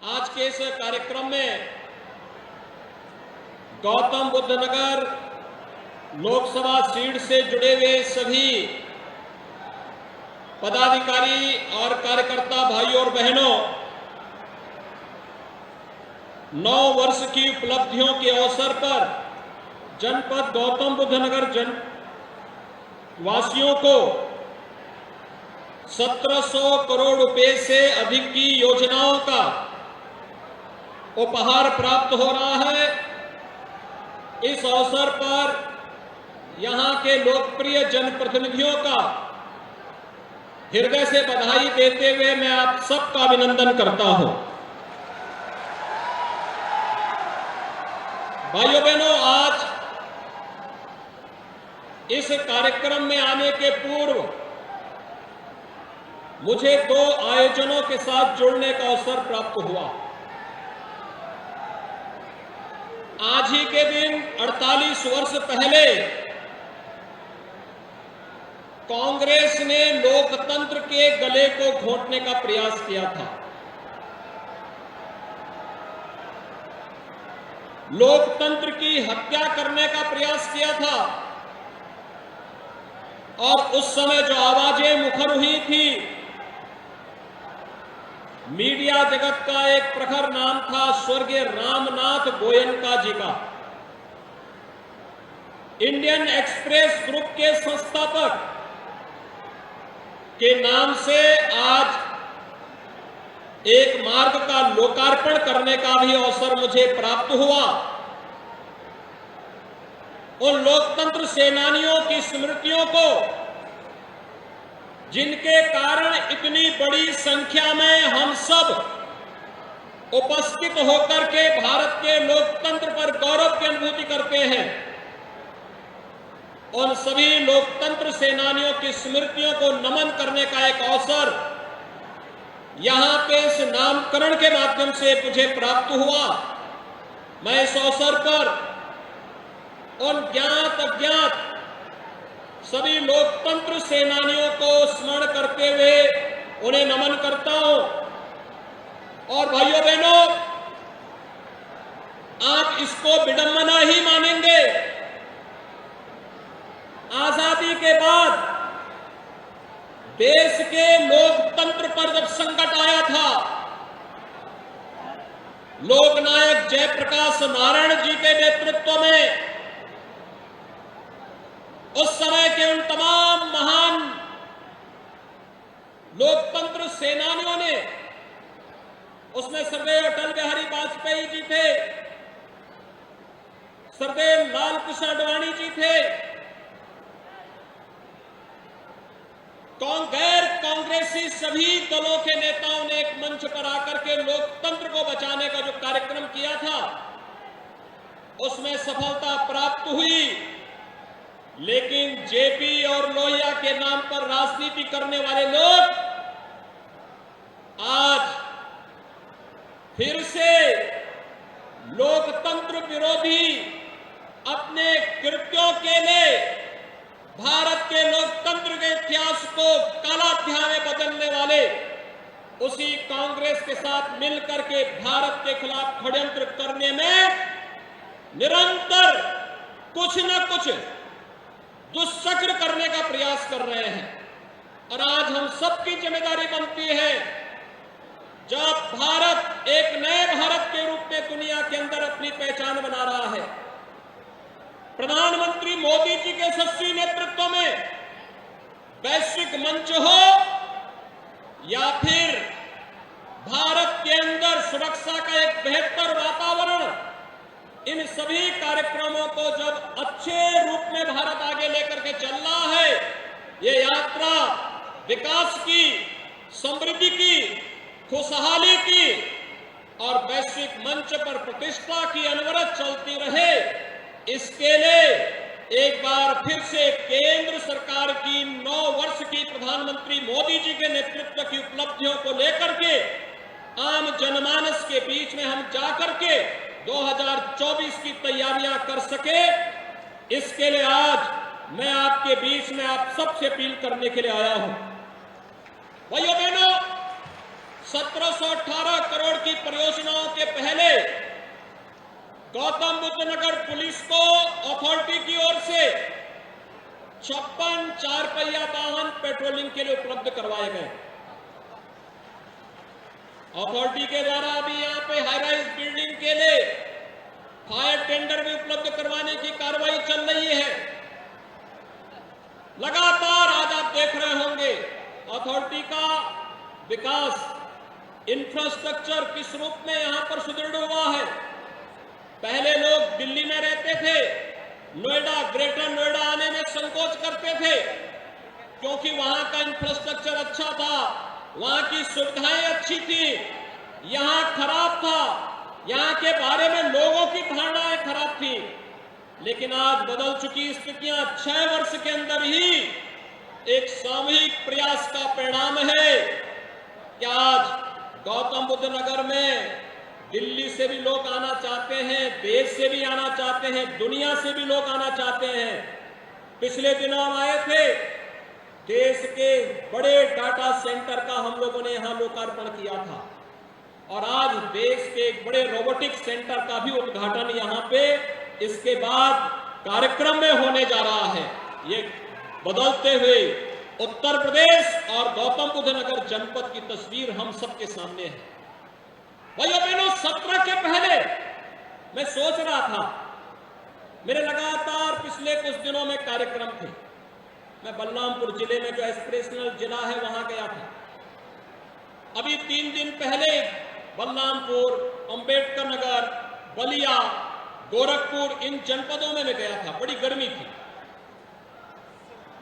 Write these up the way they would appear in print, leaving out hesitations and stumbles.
आज के इस कार्यक्रम में गौतम बुद्ध नगर लोकसभा सीट से जुड़े हुए सभी पदाधिकारी और कार्यकर्ता भाइयों और बहनों, 9 वर्ष की उपलब्धियों के अवसर पर जनपद गौतम बुद्ध नगर वासियों को 1700 करोड़ रुपए से अधिक की योजनाओं का उपहार प्राप्त हो रहा है। इस अवसर पर यहां के लोकप्रिय जनप्रतिनिधियों का हृदय से बधाई देते हुए मैं आप सबका अभिनंदन करता हूं। भाइयों बहनों, आज इस कार्यक्रम में आने के पूर्व मुझे 2 आयोजनों के साथ जुड़ने का अवसर प्राप्त हुआ। आज ही के दिन 48 वर्ष पहले कांग्रेस ने लोकतंत्र के गले को घोंटने का प्रयास किया था। लोकतंत्र की हत्या करने का प्रयास किया था और उस समय जो आवाजें मुखर हुई थी, मीडिया जगत का एक प्रखर नाम था स्वर्गीय रामनाथ गोयनका जी का। इंडियन एक्सप्रेस ग्रुप के संस्थापक के नाम से आज एक मार्ग का लोकार्पण करने का भी अवसर मुझे प्राप्त हुआ। उन लोकतंत्र सेनानियों की स्मृतियों को, जिनके कारण इतनी बड़ी संख्या में हम सब उपस्थित होकर के भारत के लोकतंत्र पर गौरव की अनुभूति करते हैं, उन सभी लोकतंत्र सेनानियों की स्मृतियों को नमन करने का एक अवसर यहां पे इस नामकरण के माध्यम से मुझे प्राप्त हुआ। मैं इस अवसर पर उन ज्ञात अज्ञात सभी लोकतंत्र सेनानियों को स्मरण करते हुए उन्हें नमन करता हूं। और भाइयों बहनों, आप इसको विडंबना ही मानेंगे, आजादी के बाद देश के लोकतंत्र पर जब संकट आया था, लोकनायक जयप्रकाश नारायण जी के नेतृत्व में उस समय के उन तमाम महान लोकतंत्र सेनानियों ने, उसमें सरदेव अटल बिहारी वाजपेयी जी थे, सरदेव लाल कृष्ण आडवाणी जी थे, गैर कांग्रेसी सभी दलों के नेताओं ने एक मंच पर आकर के लोकतंत्र को बचाने का जो कार्यक्रम किया था, उसमें सफलता प्राप्त हुई। लेकिन जेपी और लोहिया के नाम पर राजनीति करने वाले लोग आज फिर से लोकतंत्र विरोधी अपने कृत्यों के लिए भारत के लोकतंत्र के इतिहास को काला अध्याय में बदलने वाले उसी कांग्रेस के साथ मिलकर के भारत के खिलाफ षड्यंत्र करने में निरंतर कुछ न कुछ दुष्चक्र करने का प्रयास कर रहे हैं। और आज हम सबकी जिम्मेदारी बनती है, जब भारत एक नए भारत के रूप में दुनिया के अंदर अपनी पहचान बना रहा है, प्रधानमंत्री मोदी जी के यशस्वी नेतृत्व में वैश्विक मंच हो या फिर भारत के अंदर सुरक्षा का एक बेहतर वातावरण, इन सभी कार्यक्रमों को जब अच्छे रूप में भारत आगे लेकर के चल रहा है, ये यात्रा विकास की, समृद्धि की, खुशहाली की और वैश्विक मंच पर प्रतिष्ठा की अनवरत चलती रहे, इसके लिए एक बार फिर से केंद्र सरकार की 9 वर्ष की प्रधानमंत्री मोदी जी के नेतृत्व की उपलब्धियों को लेकर के आम जनमानस के बीच में हम जाकर के 2024 की तैयारियां कर सके, इसके लिए आज मैं आपके बीच में आप सबसे अपील करने के लिए आया हूं। भाइयों बहनों, 1718 करोड़ की परियोजनाओं के पहले गौतम बुद्ध नगर पुलिस को अथॉरिटी की ओर से 56 4 पहिया वाहन पेट्रोलिंग के लिए उपलब्ध करवाए गए। अथॉरिटी के द्वारा अभी यहां पे हाई राइज बिल्डिंग के लिए फायर टेंडर भी उपलब्ध करवाने की कार्रवाई चल रही है। लगातार आज आप देख रहे होंगे अथॉरिटी का विकास, इंफ्रास्ट्रक्चर किस रूप में यहां पर सुदृढ़ हुआ है। पहले लोग दिल्ली में रहते थे, नोएडा, ग्रेटर नोएडा आने में संकोच करते थे क्योंकि वहां का इंफ्रास्ट्रक्चर अच्छा था, वहां की सुविधाएं अच्छी थी। यहां खराब था, यहां के बारे में लोगों की धारणाएं खराब थी। लेकिन आज बदल चुकी स्थितियां 6 वर्ष के अंदर ही एक सामूहिक प्रयास का परिणाम है कि आज गौतम बुद्ध नगर में दिल्ली से भी लोग आना चाहते हैं, देश से भी आना चाहते हैं, दुनिया से भी लोग आना चाहते हैं। पिछले दिनों हम आए थे, देश के बड़े डाटा सेंटर का हम लोगों ने यहां लोकार्पण किया था और आज देश के एक बड़े रोबोटिक सेंटर का भी उद्घाटन यहां पे इसके बाद कार्यक्रम में होने जा रहा है। ये बदलते हुए उत्तर प्रदेश और गौतम बुद्ध नगर जनपद की तस्वीर हम सबके सामने है। भाइयों बहनों, सत्र के पहले मैं सोच रहा था, मेरे लगातार पिछले कुछ दिनों में कार्यक्रम थे। मैं बलरामपुर जिले में जो एस्पिरेशनल जिला है वहां गया था। अभी 3 दिन पहले बलरामपुर, अंबेडकर नगर, बलिया, गोरखपुर, इन जनपदों में मैं गया था। बड़ी गर्मी थी,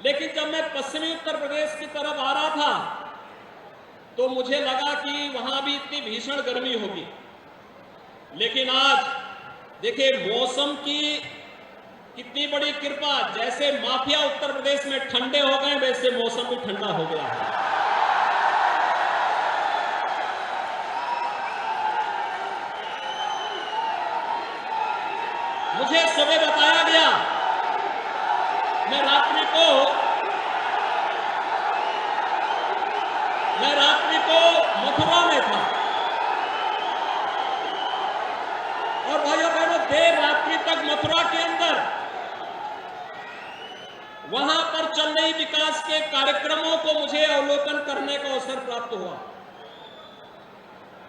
लेकिन जब मैं पश्चिमी उत्तर प्रदेश की तरफ आ रहा था तो मुझे लगा कि वहां भी इतनी भीषण गर्मी होगी। लेकिन आज देखिए मौसम की कितनी बड़ी कृपा, जैसे माफिया उत्तर प्रदेश में ठंडे हो गए वैसे मौसम भी ठंडा हो गया है। मुझे सुबह बताया गया, मैं रात्रि को मथुरा में था और भाइयों बहनों देर रात्रि तक मथुरा के अंदर वहां पर चल रही विकास के कार्यक्रमों को मुझे अवलोकन करने का अवसर प्राप्त हुआ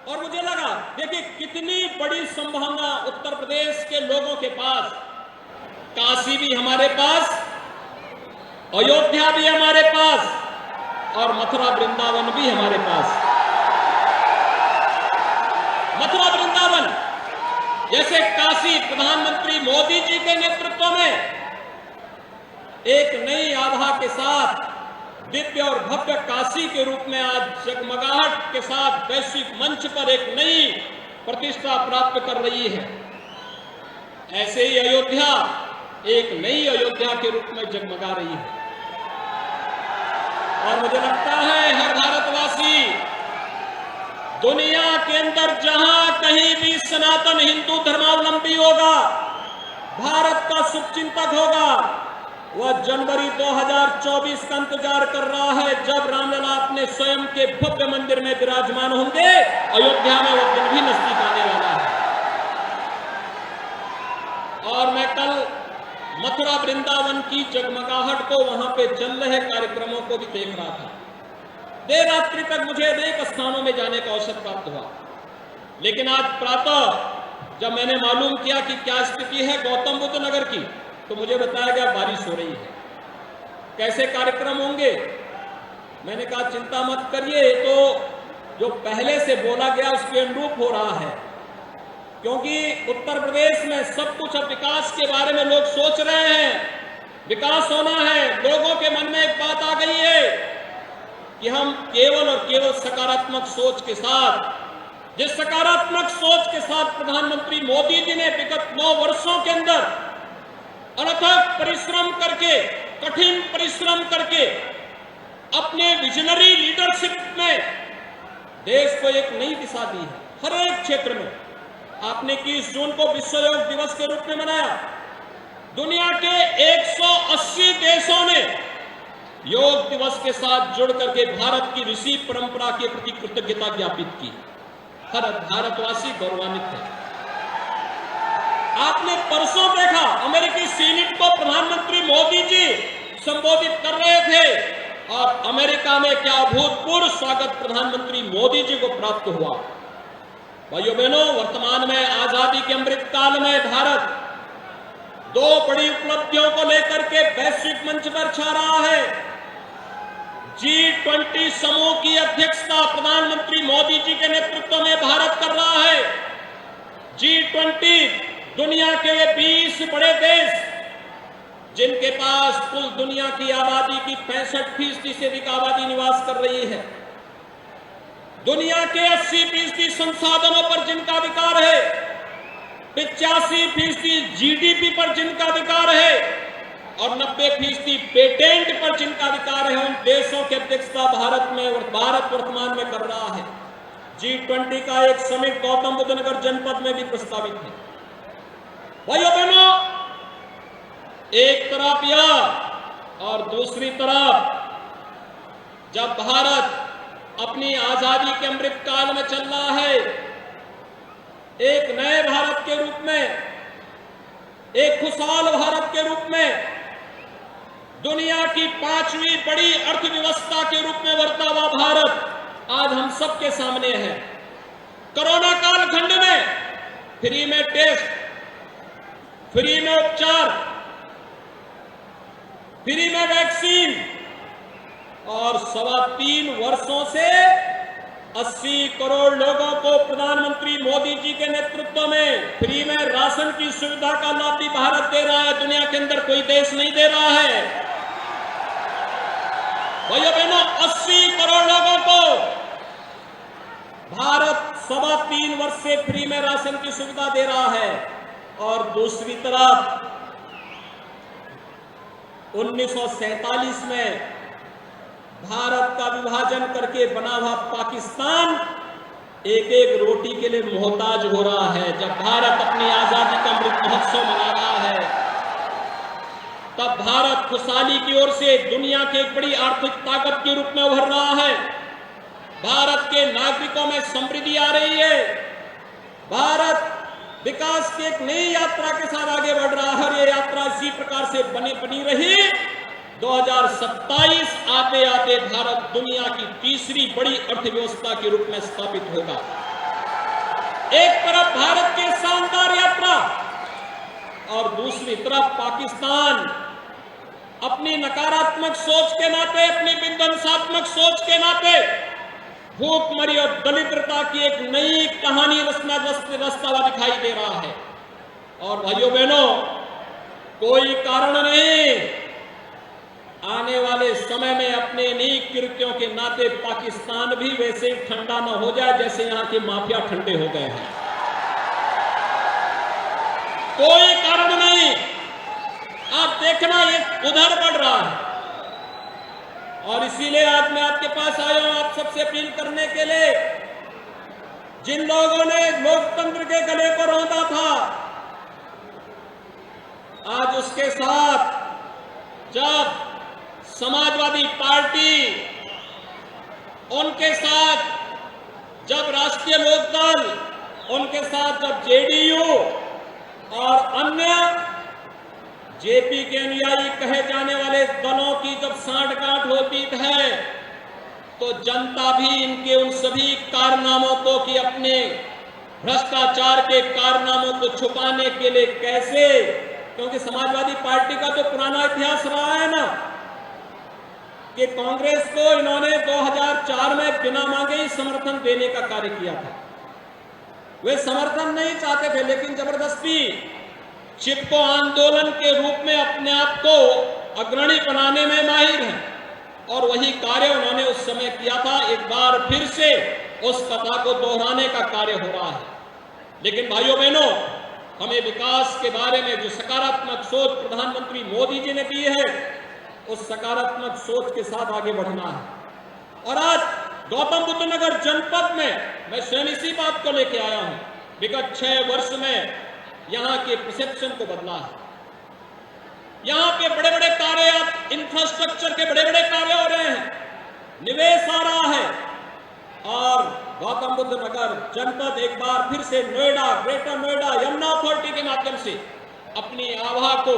और मुझे लगा देखिए कितनी बड़ी संभावना उत्तर प्रदेश के लोगों के पास। काशी भी हमारे पास, अयोध्या भी हमारे पास और मथुरा वृंदावन भी हमारे पास। मथुरा वृंदावन जैसे काशी प्रधानमंत्री मोदी जी के नेतृत्व में एक नई आभा के साथ दिव्य और भव्य काशी के रूप में आज जगमगाहट के साथ वैश्विक मंच पर एक नई प्रतिष्ठा प्राप्त कर रही है। ऐसे ही अयोध्या एक नई अयोध्या के रूप में जगमगा रही है और मुझे लगता है हर भारतवासी दुनिया के अंदर जहां कहीं भी सनातन हिंदू धर्मावलंबी होगा, भारत का शुभचिंतक होगा, वह जनवरी 2024 का इंतजार कर रहा है जब रामलला अपने स्वयं के भव्य मंदिर में विराजमान होंगे। अयोध्या में वह दिन भी नजदीक आने वाला है और मैं कल मथुरा वृंदावन की जगमगाहट को, वहां पे चल रहे कार्यक्रमों को भी देख रहा था। देर रात्रि तक मुझे अनेक स्थानों में जाने का अवसर प्राप्त हुआ, लेकिन आज प्रातः जब मैंने मालूम किया कि क्या स्थिति है गौतम बुद्ध नगर की, तो मुझे बताया गया बारिश हो रही है। कैसे कार्यक्रम होंगे? मैंने कहा चिंता मत करिए, तो जो पहले से बोला गया उसके अनुरूप हो रहा है, क्योंकि उत्तर प्रदेश में सब कुछ अब विकास के बारे में लोग सोच रहे हैं, विकास होना है। लोगों के मन में एक बात आ गई है कि हम केवल और केवल सकारात्मक सोच के साथ, जिस सकारात्मक सोच के साथ प्रधानमंत्री मोदी जी ने विगत 9 वर्षों के अंदर अनथक परिश्रम करके, कठिन परिश्रम करके अपने विजनरी लीडरशिप में देश को एक नई दिशा दी है। हर एक क्षेत्र में आपने 21 जून को विश्व योग दिवस के रूप में मनाया। दुनिया के 180 देशों ने योग दिवस के साथ जुड़ करके भारत की ऋषि परंपरा के प्रति कृतज्ञता ज्ञापित की। हर भारतवासी गौरवान्वित है। आपने परसों देखा अमेरिकी सीनेट को प्रधानमंत्री मोदी जी संबोधित कर रहे थे और अमेरिका में क्या अभूतपूर्व स्वागत प्रधानमंत्री मोदी जी को प्राप्त हुआ। भाइयों बहनों, वर्तमान में आजादी के अमृत काल में भारत दो बड़ी उपलब्धियों को लेकर के वैश्विक मंच पर छा रहा है। G20 समूह की अध्यक्षता प्रधानमंत्री मोदी जी के नेतृत्व में भारत कर रहा है। G20 दुनिया के 20 बड़े देश जिनके पास कुल दुनिया की आबादी की 65% से अधिक आबादी निवास कर रही है, दुनिया के 80% संसाधनों पर जिनका अधिकार है, 85% जीडीपी पर जिनका अधिकार है और 90% पेटेंट पर जिनका अधिकार है, उन देशों की अध्यक्षता भारत वर्तमान में कर रहा है। G20 का एक समिट गौतम बुद्ध नगर जनपद में भी प्रस्तावित है। भाइयों बहनों, एक तरफ यह और दूसरी तरफ जब भारत अपनी आजादी के अमृत काल में चल रहा है, एक नए भारत के रूप में, एक खुशहाल भारत के रूप में, दुनिया की 5वीं बड़ी अर्थव्यवस्था के रूप में उभरता हुआ भारत आज हम सबके सामने है। कोरोना कालखंड में फ्री में टेस्ट, फ्री में उपचार, फ्री में वैक्सीन और 3.25 वर्षों से 80 करोड़ लोगों को प्रधानमंत्री मोदी जी के नेतृत्व में फ्री में राशन की सुविधा का लाभ भी भारत दे रहा है। दुनिया के अंदर कोई देश नहीं दे रहा है। भाइयों बहनों, 80 करोड़ लोगों को भारत 3.25 वर्ष से फ्री में राशन की सुविधा दे रहा है। और दूसरी तरफ 1947 में भारत का विभाजन करके बना हुआ पाकिस्तान एक एक रोटी के लिए मोहताज हो रहा है। जब भारत अपनी आजादी का अमृत महोत्सव मना रहा है, तब भारत खुशहाली की ओर से दुनिया की एक बड़ी आर्थिक ताकत के रूप में उभर रहा है। भारत के नागरिकों में समृद्धि आ रही है। भारत विकास की एक नई यात्रा के साथ आगे बढ़ रहा है और ये यात्रा इसी प्रकार से बनी रही। 2027 आते आते भारत दुनिया की तीसरी बड़ी अर्थव्यवस्था के रूप में स्थापित होगा। एक तरफ भारत की शानदार यात्रा और दूसरी तरफ पाकिस्तान अपनी नकारात्मक सोच के नाते, अपनी विध्वंसात्मक सोच के नाते भूखमरी और दरिद्रता की एक नई कहानी रचता हुआ दिखाई दे रहा है। और भाइयों बहनों, कोई कारण नहीं, आने वाले समय में अपने इन्हीं कृत्यों के नाते पाकिस्तान भी वैसे ही ठंडा न हो जाए जैसे यहां के माफिया ठंडे हो गए हैं। कोई कारण नहीं। आप देखना, ये उधर बढ़ रहा है। और इसीलिए आज मैं आपके पास आया हूं आप सबसे अपील करने के लिए, जिन लोगों ने लोकतंत्र के गले को रौंदा था, आज उसके साथ जब समाजवादी पार्टी, उनके साथ जब राष्ट्रीय लोकदल, उनके साथ जब जेडीयू और अन्य जेपी के अनुयायी कहे जाने वाले दलों की जब सांठगांठ होती है, तो जनता भी इनके उन सभी कारनामों को, कि अपने भ्रष्टाचार के कारनामों को छुपाने के लिए कैसे, क्योंकि समाजवादी पार्टी का तो पुराना इतिहास रहा है ना, कि कांग्रेस को इन्होंने 2004 में बिना मांगे ही समर्थन देने का कार्य किया था। वे समर्थन नहीं चाहते थे, लेकिन जबरदस्ती चिपको आंदोलन के रूप में अपने आप को अग्रणी बनाने में माहिर हैं और वही कार्य उन्होंने उस समय किया था। एक बार फिर से उस कथा को दोहराने का कार्य हो रहा है। लेकिन भाइयों बहनों, हमें विकास के बारे में जो सकारात्मक सोच प्रधानमंत्री मोदी जी ने दी है, उस सकारात्मक सोच के साथ आगे बढ़ना है। और आज गौतम बुद्ध नगर जनपद में मैं स्वयं इसी बात को लेके आया हूं। विगत 6 वर्ष में यहां के परसेप्शन को बदला है। यहां पे बड़े बड़े कार्य, इंफ्रास्ट्रक्चर के बड़े बड़े कार्य निवेश आ रहा है और गौतम बुद्ध नगर जनपद एक बार फिर से नोएडा, ग्रेटर नोएडा यमुना अथॉरिटी के माध्यम से अपनी आभा को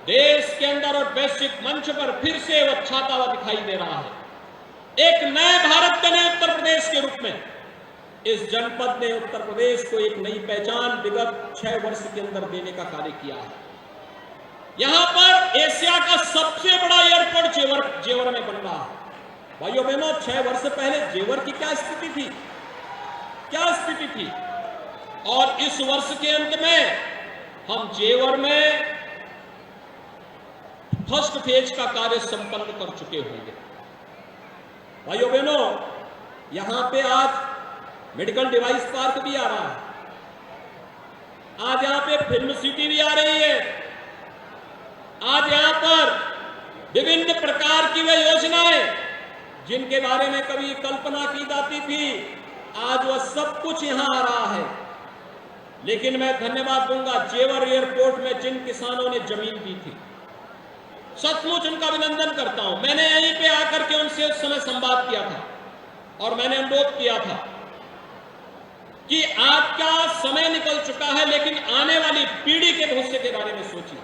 देश के अंदर और वैश्विक मंच पर फिर से वो छाता हुआ दिखाई दे रहा है। एक नए भारत के नए उत्तर प्रदेश के रूप में इस जनपद ने उत्तर प्रदेश को एक नई पहचान विगत 6 वर्ष के अंदर देने का कार्य किया है। यहां पर एशिया का सबसे बड़ा एयरपोर्ट जेवर में बन रहा है। भाइयों बहनों, 6 वर्ष पहले जेवर की क्या स्थिति थी, क्या स्थिति थी, और इस वर्ष के अंत में हम जेवर में फर्स्ट फेज का कार्य संपन्न कर चुके होंगे। भाइयों बहनों, यहां पे आज मेडिकल डिवाइस पार्क भी आ रहा है, आज यहां पे फिल्म सिटी भी आ रही है, आज यहां पर विभिन्न प्रकार की वे योजनाएं जिनके बारे में कभी कल्पना की जाती थी, आज वह सब कुछ यहां आ रहा है। लेकिन मैं धन्यवाद दूंगा जेवर एयरपोर्ट में जिन किसानों ने जमीन दी थी, सचमुच उनका अभिनंदन करता हूं। मैंने यहीं पे आकर के उनसे उस समय संवाद किया था और मैंने अनुरोध किया था कि आपका समय निकल चुका है, लेकिन आने वाली पीढ़ी के भविष्य के बारे में सोचिए।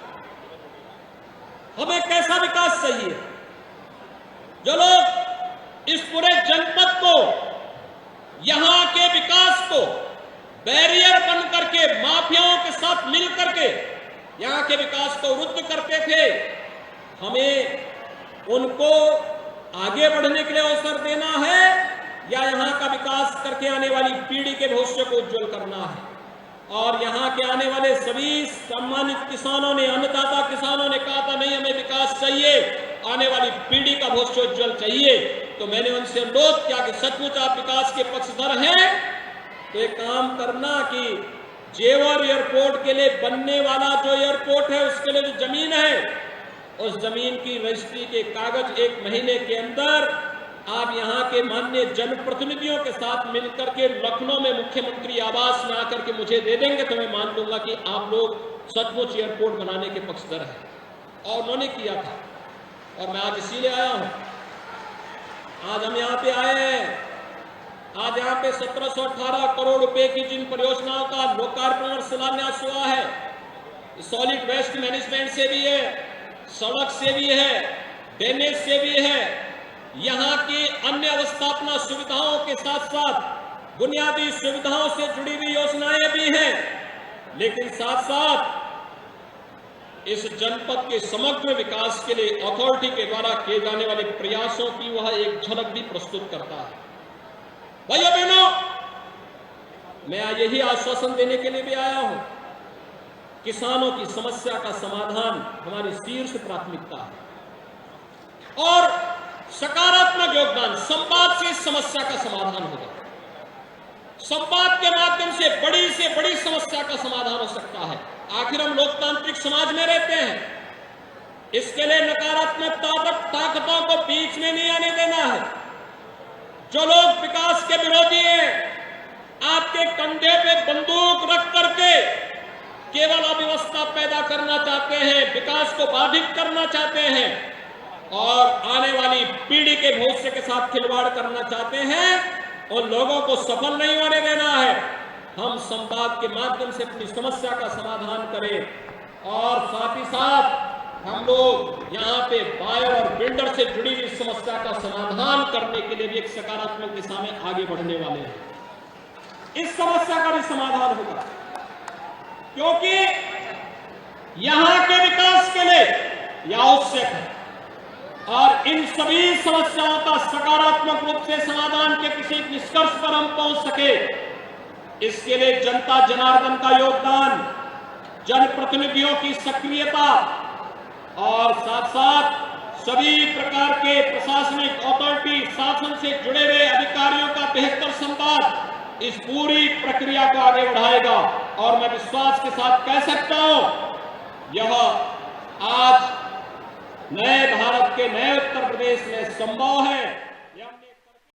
हमें कैसा विकास चाहिए? जो लोग इस पूरे जनपद को, यहां के विकास को बैरियर बन करके माफियाओं के साथ मिल करके यहां के विकास को रुद्ध करते थे, हमें उनको आगे बढ़ने के लिए अवसर देना है या यहां का विकास करके आने वाली पीढ़ी के भविष्य को उज्जवल करना है। और यहां के आने वाले सभी सम्मानित किसानों ने, अन्नदाता किसानों ने कहा था नहीं हमें विकास चाहिए, आने वाली पीढ़ी का भविष्य उज्जवल चाहिए। तो मैंने उनसे अनुरोध किया कि सचमुच आप विकास के पक्षधर हैं तो एक काम करना कि जेवर एयरपोर्ट के लिए बनने वाला जो एयरपोर्ट है उसके लिए जो जमीन है, उस जमीन की रजिस्ट्री के कागज 1 महीने के अंदर आप यहां के माननीय जनप्रतिनिधियों के साथ मिलकर के लखनऊ में मुख्यमंत्री आवास में आकर के मुझे दे देंगे तो मैं मान लूंगा कि आप लोग सचमुच एयरपोर्ट बनाने के पक्षधर हैं। और उन्होंने किया था और मैं आज इसीलिए आया हूं। आज हम यहां पे आए हैं, आज यहां पे 1718 करोड़ रुपए की जिन परियोजनाओं का लोकार्पण और शिलान्यास हुआ है, सॉलिड वेस्ट मैनेजमेंट से भी है, सड़क से भी है, ड्रेनेज से भी है, यहां की अन्य अवस्थापना सुविधाओं के साथ साथ बुनियादी सुविधाओं से जुड़ी हुई योजनाएं भी हैं। लेकिन साथ साथ इस जनपद के समग्र विकास के लिए अथॉरिटी के द्वारा किए जाने वाले प्रयासों की वह एक झलक भी प्रस्तुत करता है। भाइयों बहनों, मैं यही आश्वासन देने के लिए भी आया हूं, किसानों की समस्या का समाधान हमारी शीर्ष प्राथमिकता है और सकारात्मक योगदान, संवाद से इस समस्या का समाधान होगा। संवाद के माध्यम से बड़ी समस्या का समाधान हो सकता है। आखिर हम लोकतांत्रिक समाज में रहते हैं, इसके लिए नकारात्मक ताकतों को बीच में नहीं आने देना है। जो लोग विकास के विरोधी हैं, आपके कंधे पे बंदूक रख करके केवल अव्यवस्था पैदा करना चाहते हैं, विकास को बाधित करना चाहते हैं और आने वाली पीढ़ी के भविष्य के साथ खिलवाड़ करना चाहते हैं, उन लोगों को सफल नहीं होने देना है। हम संवाद के माध्यम से अपनी समस्या का समाधान करें और साथ ही साथ हम लोग यहाँ पे बायर और बिल्डर से जुड़ी हुई समस्या का समाधान करने के लिए भी एक सकारात्मक दिशा में आगे बढ़ने वाले हैं। इस समस्या का भी समाधान होगा क्योंकि यहाँ के विकास के लिए यह आवश्यक है और इन सभी समस्याओं का सकारात्मक रूप से समाधान के किसी निष्कर्ष पर हम पहुंच सके, इसके लिए जनता जनार्दन का योगदान, जनप्रतिनिधियों की सक्रियता और साथ साथ सभी प्रकार के प्रशासनिक अथॉरिटी, शासन से जुड़े हुए अधिकारियों का बेहतर संवाद इस पूरी प्रक्रिया को आगे बढ़ाएगा। और मैं विश्वास के साथ कह सकता हूं, यह आज नए भारत के नए उत्तर प्रदेश में संभव है।